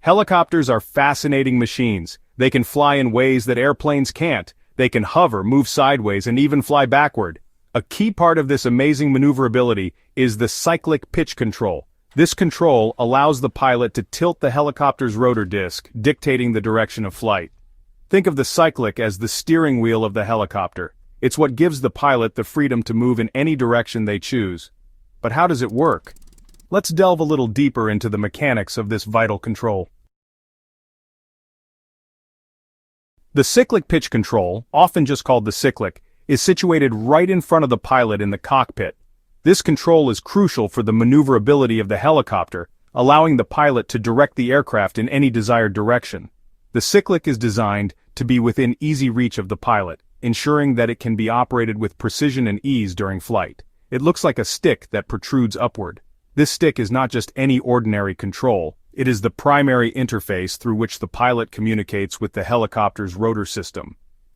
Helicopters are fascinating machines. They can fly in ways that airplanes can't. They can hover, move sideways, and even fly backward. A key part of this amazing maneuverability is the cyclic pitch control. This control allows the pilot to tilt the helicopter's rotor disc, dictating the direction of flight. Think of the cyclic as the steering wheel of the helicopter. It's what gives the pilot the freedom to move in any direction they choose. But how does it work? Let's delve a little deeper into the mechanics of this vital control. The cyclic pitch control, often just called the cyclic, is situated right in front of the pilot in the cockpit. This control is crucial for the maneuverability of the helicopter, allowing the pilot to direct the aircraft in any desired direction. The cyclic is designed to be within easy reach of the pilot, ensuring that it can be operated with precision and ease during flight. It looks like a stick that protrudes upward. This stick is not just any ordinary control, it is the primary interface through which the pilot communicates with the helicopter's rotor system.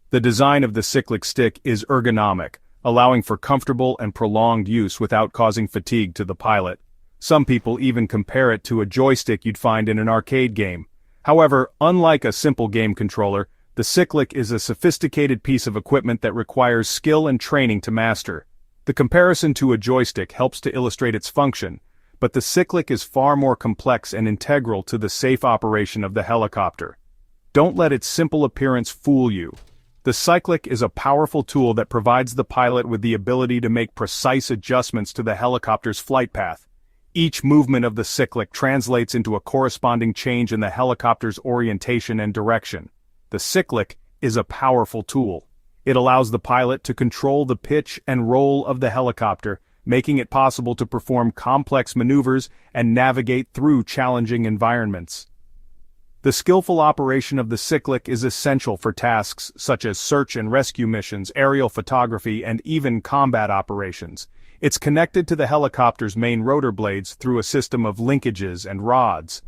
The design of the cyclic stick is ergonomic, allowing for comfortable and prolonged use without causing fatigue to the pilot. Some people even compare it to a joystick you'd find in an arcade game. However, unlike a simple game controller, the cyclic is a sophisticated piece of equipment that requires skill and training to master. The comparison to a joystick helps to illustrate its function, but the cyclic is far more complex and integral to the safe operation of the helicopter. Don't let its simple appearance fool you. The cyclic is a powerful tool that provides the pilot with the ability to make precise adjustments to the helicopter's flight path. Each movement of the cyclic translates into a corresponding change in the helicopter's orientation and direction. The cyclic is a powerful tool. It allows the pilot to control the pitch and roll of the helicopter, making it possible to perform complex maneuvers and navigate through challenging environments. The skillful operation of the cyclic is essential for tasks such as search and rescue missions, aerial photography, and even combat operations. It's connected to the helicopter's main rotor blades through a system of linkages and rods.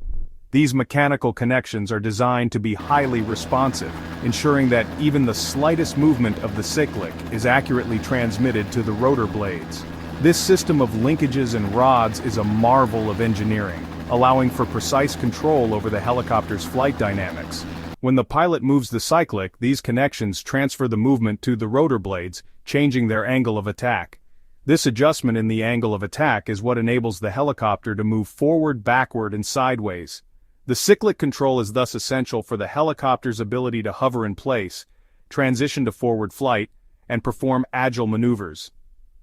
These mechanical connections are designed to be highly responsive, ensuring that even the slightest movement of the cyclic is accurately transmitted to the rotor blades. This system of linkages and rods is a marvel of engineering, allowing for precise control over the helicopter's flight dynamics. When the pilot moves the cyclic, these connections transfer the movement to the rotor blades, changing their angle of attack. This adjustment in the angle of attack is what enables the helicopter to move forward, backward, and sideways. The cyclic control is thus essential for the helicopter's ability to hover in place, transition to forward flight, and perform agile maneuvers.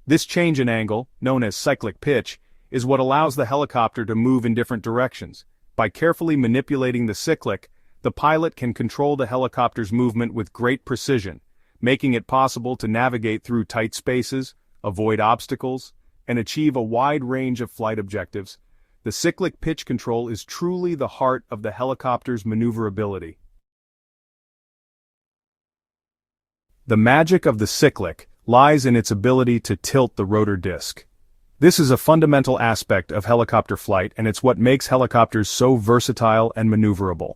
This change in angle, known as cyclic pitch, is what allows the helicopter to move in different directions. By carefully manipulating the cyclic, the pilot can control the helicopter's movement with great precision, making it possible to navigate through tight spaces, avoid obstacles, and achieve a wide range of flight objectives. The cyclic pitch control is truly the heart of the helicopter's maneuverability. The magic of the cyclic lies in its ability to tilt the rotor disc. This is a fundamental aspect of helicopter flight, and it's what makes helicopters so versatile and maneuverable.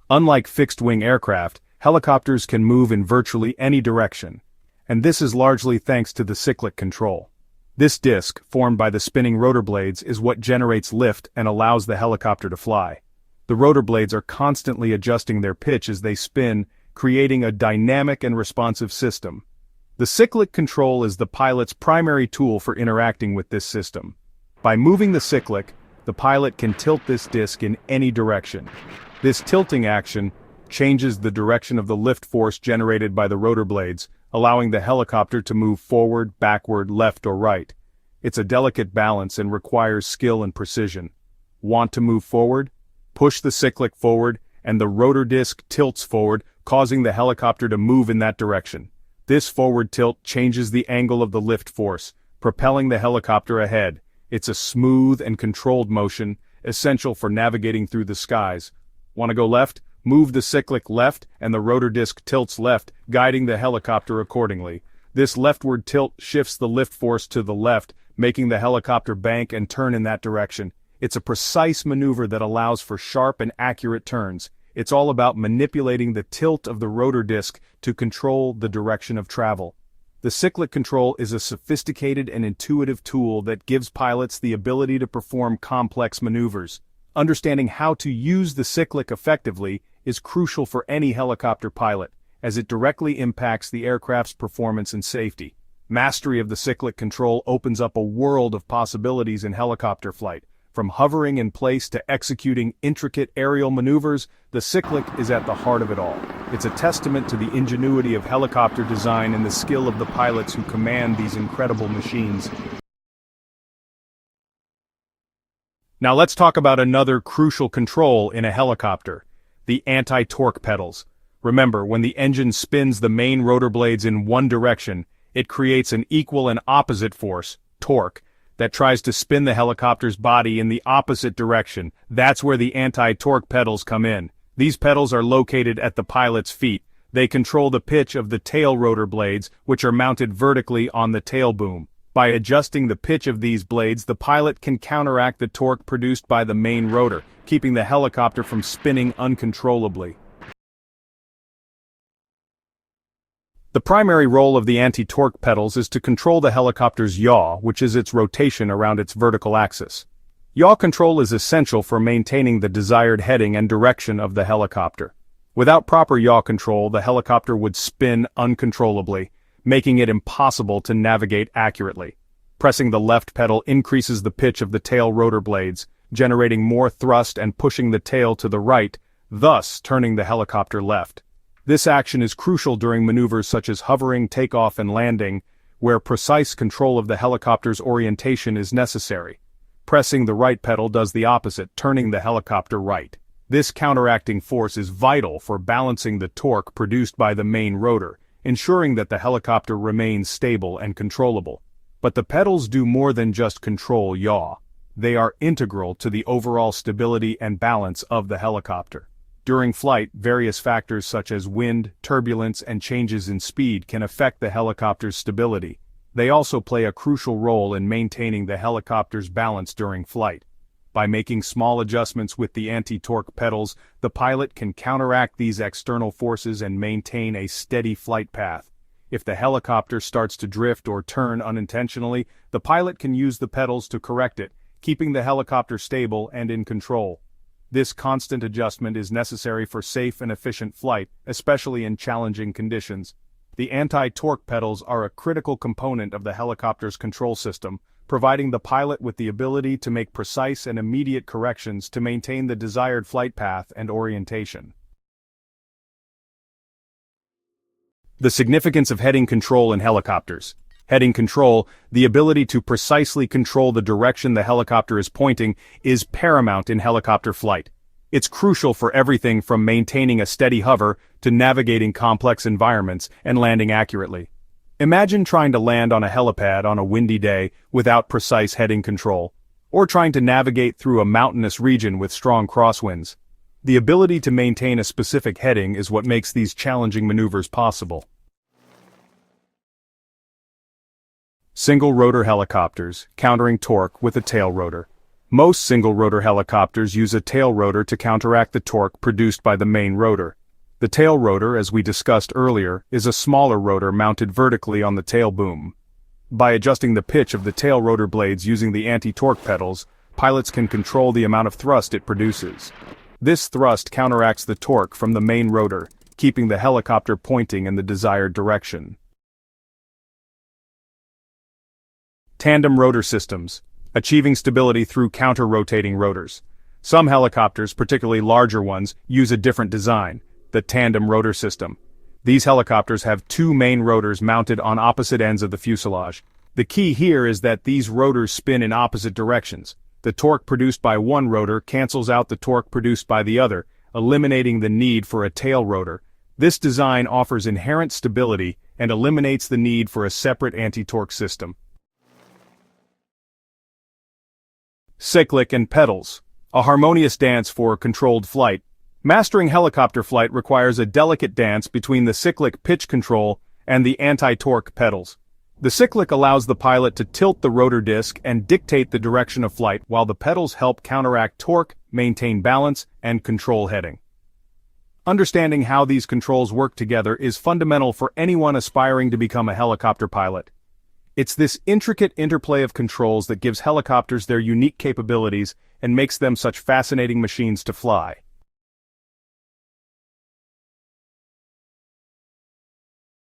Unlike fixed-wing aircraft, helicopters can move in virtually any direction, and this is largely thanks to the cyclic control. This disc, formed by the spinning rotor blades, is what generates lift and allows the helicopter to fly. The rotor blades are constantly adjusting their pitch as they spin, creating a dynamic and responsive system. The cyclic control is the pilot's primary tool for interacting with this system. By moving the cyclic, the pilot can tilt this disc in any direction. This tilting action changes the direction of the lift force generated by the rotor blades, allowing the helicopter to move forward, backward, left, or right. It's a delicate balance and requires skill and precision. Want to move forward? Push the cyclic forward, and the rotor disc tilts forward, causing the helicopter to move in that direction. This forward tilt changes the angle of the lift force, propelling the helicopter ahead. It's a smooth and controlled motion, essential for navigating through the skies. Want to go left? Move the cyclic left, and the rotor disc tilts left, guiding the helicopter accordingly. This leftward tilt shifts the lift force to the left, making the helicopter bank and turn in that direction. It's a precise maneuver that allows for sharp and accurate turns. It's all about manipulating the tilt of the rotor disc to control the direction of travel. The cyclic control is a sophisticated and intuitive tool that gives pilots the ability to perform complex maneuvers. Understanding how to use the Cyclic effectively is crucial for any helicopter pilot, as it directly impacts the aircraft's performance and safety. Mastery of the Cyclic control opens up a world of possibilities in helicopter flight. From hovering in place to executing intricate aerial maneuvers, the Cyclic is at the heart of it all. It's a testament to the ingenuity of helicopter design and the skill of the pilots who command these incredible machines. Now let's talk about another crucial control in a helicopter: the anti-torque pedals. Remember, when the engine spins the main rotor blades in one direction, it creates an equal and opposite force, torque, that tries to spin the helicopter's body in the opposite direction. That's where the anti-torque pedals come in. These pedals are located at the pilot's feet. They control the pitch of the tail rotor blades, which are mounted vertically on the tail boom. By adjusting the pitch of these blades, the pilot can counteract the torque produced by the main rotor, keeping the helicopter from spinning uncontrollably. The primary role of the anti-torque pedals is to control the helicopter's yaw, which is its rotation around its vertical axis. Yaw control is essential for maintaining the desired heading and direction of the helicopter. Without proper yaw control, the helicopter would spin uncontrollably, making it impossible to navigate accurately. Pressing the left pedal increases the pitch of the tail rotor blades, generating more thrust and pushing the tail to the right, thus turning the helicopter left. This action is crucial during maneuvers such as hovering, takeoff, and landing, where precise control of the helicopter's orientation is necessary. Pressing the right pedal does the opposite, turning the helicopter right. This counteracting force is vital for balancing the torque produced by the main rotor, ensuring that the helicopter remains stable and controllable. But the pedals do more than just control yaw. They are integral to the overall stability and balance of the helicopter. During flight, various factors such as wind, turbulence, and changes in speed can affect the helicopter's stability. They also play a crucial role in maintaining the helicopter's balance during flight. By making small adjustments with the anti-torque pedals, the pilot can counteract these external forces and maintain a steady flight path. If the helicopter starts to drift or turn unintentionally, the pilot can use the pedals to correct it, keeping the helicopter stable and in control. This constant adjustment is necessary for safe and efficient flight, especially in challenging conditions. The anti-torque pedals are a critical component of the helicopter's control system, providing the pilot with the ability to make precise and immediate corrections to maintain the desired flight path and orientation. The significance of heading control in helicopters. Heading control, the ability to precisely control the direction the helicopter is pointing, is paramount in helicopter flight. It's crucial for everything from maintaining a steady hover to navigating complex environments and landing accurately. Imagine trying to land on a helipad on a windy day without precise heading control, or trying to navigate through a mountainous region with strong crosswinds. The ability to maintain a specific heading is what makes these challenging maneuvers possible. Single-rotor helicopters, countering torque with a tail rotor. Most single-rotor helicopters use a tail rotor to counteract the torque produced by the main rotor. The tail rotor, as we discussed earlier, is a smaller rotor mounted vertically on the tail boom. By adjusting the pitch of the tail rotor blades using the anti-torque pedals, pilots can control the amount of thrust it produces. This thrust counteracts the torque from the main rotor, keeping the helicopter pointing in the desired direction. Tandem rotor systems, achieving stability through counter-rotating rotors. Some helicopters, particularly larger ones, use a different design, the tandem rotor system. These helicopters have two main rotors mounted on opposite ends of the fuselage. The key here is that these rotors spin in opposite directions. The torque produced by one rotor cancels out the torque produced by the other, eliminating the need for a tail rotor. This design offers inherent stability and eliminates the need for a separate anti-torque system. Cyclic and pedals, a harmonious dance for controlled flight. Mastering helicopter flight requires a delicate dance between the cyclic pitch control and the anti-torque pedals. The cyclic allows the pilot to tilt the rotor disc and dictate the direction of flight, while the pedals help counteract torque, maintain balance, and control heading. Understanding how these controls work together is fundamental for anyone aspiring to become a helicopter pilot. It's this intricate interplay of controls that gives helicopters their unique capabilities and makes them such fascinating machines to fly.